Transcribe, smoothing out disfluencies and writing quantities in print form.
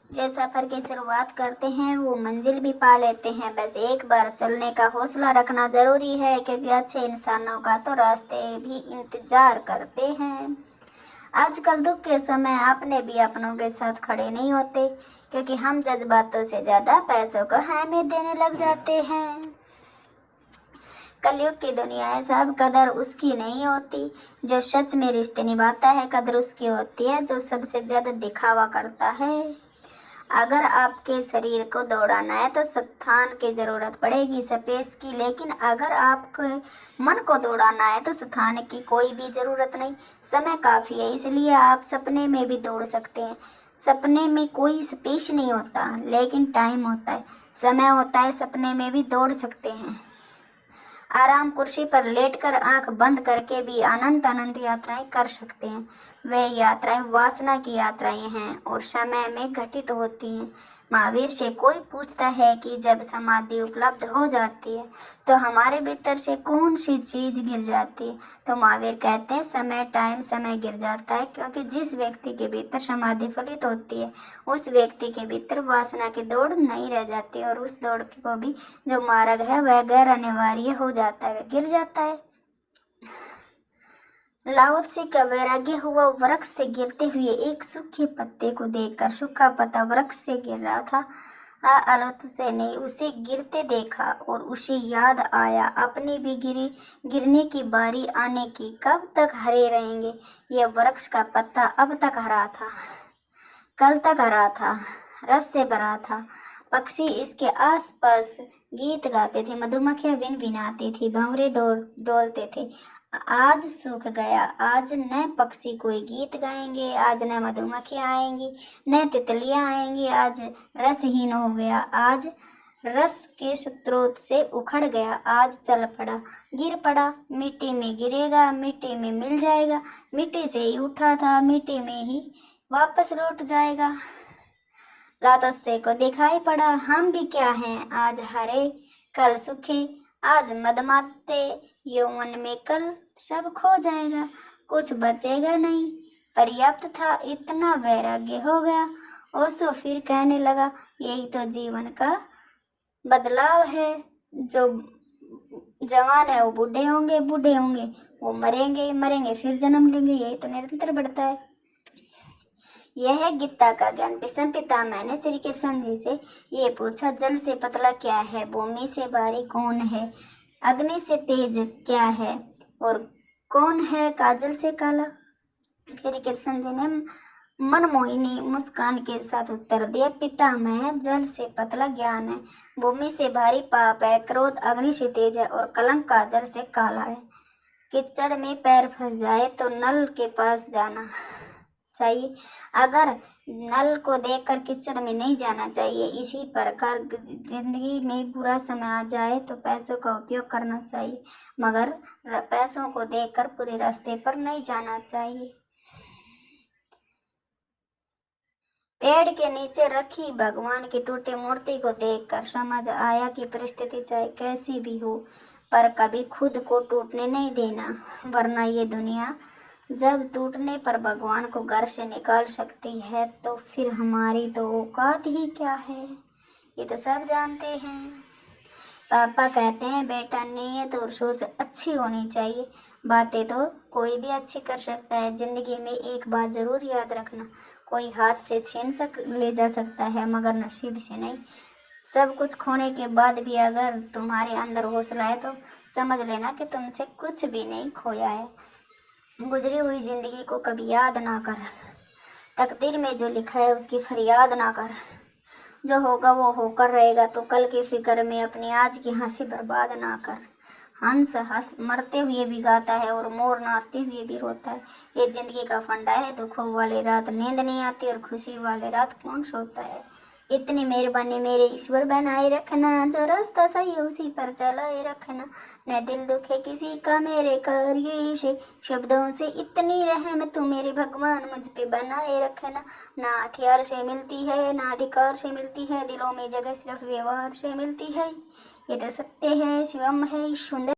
जिस सफ़र की शुरुआत करते हैं वो मंजिल भी पा लेते हैं। बस एक बार चलने का हौसला रखना ज़रूरी है, क्योंकि अच्छे इंसानों का तो रास्ते भी इंतज़ार करते हैं। आजकल दुख के समय अपने भी अपनों के साथ खड़े नहीं होते, क्योंकि हम जज्बातों से ज़्यादा पैसों को अहमियत देने लग जाते हैं। कलयुग की दुनिया है, सब कदर उसकी नहीं होती। जो सच में रिश्ते निभाता है, कदर उसकी होती है जो सबसे ज़्यादा दिखावा करता है। अगर आपके शरीर को दौड़ाना है तो स्थान की ज़रूरत पड़ेगी, स्पेस की, लेकिन अगर आपके मन को दौड़ाना है तो स्थान की कोई भी ज़रूरत नहीं, समय काफ़ी है। इसलिए आप सपने में भी दौड़ सकते हैं। सपने में कोई स्पेस नहीं होता, लेकिन टाइम होता है, समय होता है, सपने में भी दौड़ सकते हैं। आराम कुर्सी पर लेटकर आंख बंद करके भी अनंत अनंत यात्राएं कर सकते हैं। वे यात्राएं वासना की यात्राएं हैं और समय में घटित होती हैं। महावीर से कोई पूछता है कि जब समाधि उपलब्ध हो जाती है तो हमारे भीतर से कौन सी चीज गिर जाती है, तो महावीर कहते हैं समय, टाइम, समय गिर जाता है, क्योंकि जिस व्यक्ति के भीतर समाधि फलित होती है उस व्यक्ति के भीतर वासना की दौड़ नहीं रह जाती, और उस दौड़ को भी जो मार्ग है वह गैर अनिवार्य हो जाता है, वह गिर जाता है। लाओ त्से का वैराग्य हुआ वृक्ष से गिरते हुए एक सूखे पत्ते को देखकर। सूखा पत्ता वृक्ष से गिर रहा था। लाओ त्से ने उसे गिरते देखा और उसे याद आया अपनी भी गिरने की बारी आने की। कब तक हरे रहेंगे? यह वृक्ष का पत्ता अब तक हरा था, कल तक हरा था, रस से भरा था। पक्षी इसके आसपास गीत गाते थे, मधुमक्खियां भिनभिनाती थी, भंवरे डोलते थे। आज सूख गया, आज न पक्षी कोई गीत गाएंगे, आज न मधुमक्खियां आएंगी, न तितलियां आएंगी, आज रसहीन हो गया, आज रस के स्रोत से उखड़ गया, आज चल पड़ा, गिर पड़ा, मिट्टी में गिरेगा, मिट्टी में मिल जाएगा, मिट्टी से ही उठा था, मिट्टी में ही वापस लौट जाएगा। लातों को दिखाई पड़ा, हम भी क्या हैं, आज हरे कल सूखे, आज मदमाते, यौवन में कल सब खो जाएगा, कुछ बचेगा नहीं। पर्याप्त था, इतना वैराग्य हो गया। ओशो फिर कहने लगा, यही तो जीवन का बदलाव है। जो जवान है वो बूढ़े होंगे, बूढ़े होंगे वो मरेंगे, मरेंगे फिर जन्म लेंगे, यही तो निरंतर बढ़ता है। यह है गीता का ज्ञान। भीष्म पितामह ने श्री कृष्ण जी से ये पूछा, जल से पतला क्या है, भूमि से भारी कौन है, अग्नि से तेज क्या है, और कौन है काजल से काला? श्री कृष्ण जी ने मनमोहिनी मुस्कान के साथ उत्तर दिया, पितामह, जल से पतला ज्ञान है, भूमि से भारी पाप है, क्रोध अग्नि से तेज है, और कलंक काजल से काला है। कीचड़ में पैर फंस जाए तो नल के पास जाना चाहिए, अगर नल को देखकर कीचड़ में नहीं जाना चाहिए। इसी प्रकार जिंदगी में बुरा समय आ जाए तो पैसों का उपयोग करना चाहिए, मगर पैसों को देखकर पूरे रास्ते पर नहीं जाना चाहिए। पेड़ के नीचे रखी भगवान की टूटी मूर्ति को देखकर समझ आया कि परिस्थिति चाहे कैसी भी हो, पर कभी खुद को टूटने नहीं देना, वरना ये दुनिया जब टूटने पर भगवान को घर से निकाल सकती है तो फिर हमारी तो औकात ही क्या है, ये तो सब जानते हैं। पापा कहते हैं, बेटा नीयत और सोच अच्छी होनी चाहिए, बातें तो कोई भी अच्छी कर सकता है। जिंदगी में एक बात जरूर याद रखना, कोई हाथ से ले जा सकता है मगर नसीब से नहीं। सब कुछ खोने के बाद भी अगर तुम्हारे अंदर हौसला है तो समझ लेना कि तुमसे कुछ भी नहीं खोया है। गुजरी हुई जिंदगी को कभी याद ना कर, तकदीर में जो लिखा है उसकी फरियाद ना कर। जो होगा वो होकर रहेगा, तो कल की फिक्र में अपनी आज की हंसी बर्बाद ना कर। हंस हंस मरते हुए भी गाता है और मोर नाचते हुए भी रोता है। ये जिंदगी का फंडा है, दुखों वाली रात नींद नहीं आती और खुशी वाली रात कौन सोता है। इतनी मेहरबानी मेरे ईश्वर बनाए रखना, जो रास्ता सही है उसी पर चलाए रखना, न दिल दुखे किसी का मेरे कार्य से, शब्दों से इतनी रहम तू मेरे भगवान मुझ पे बनाए रखना। ना हथियार से मिलती है ना अधिकार से मिलती है, दिलों में जगह सिर्फ व्यवहार से मिलती है, ये तो सत्य है, शिवम है, सुंदर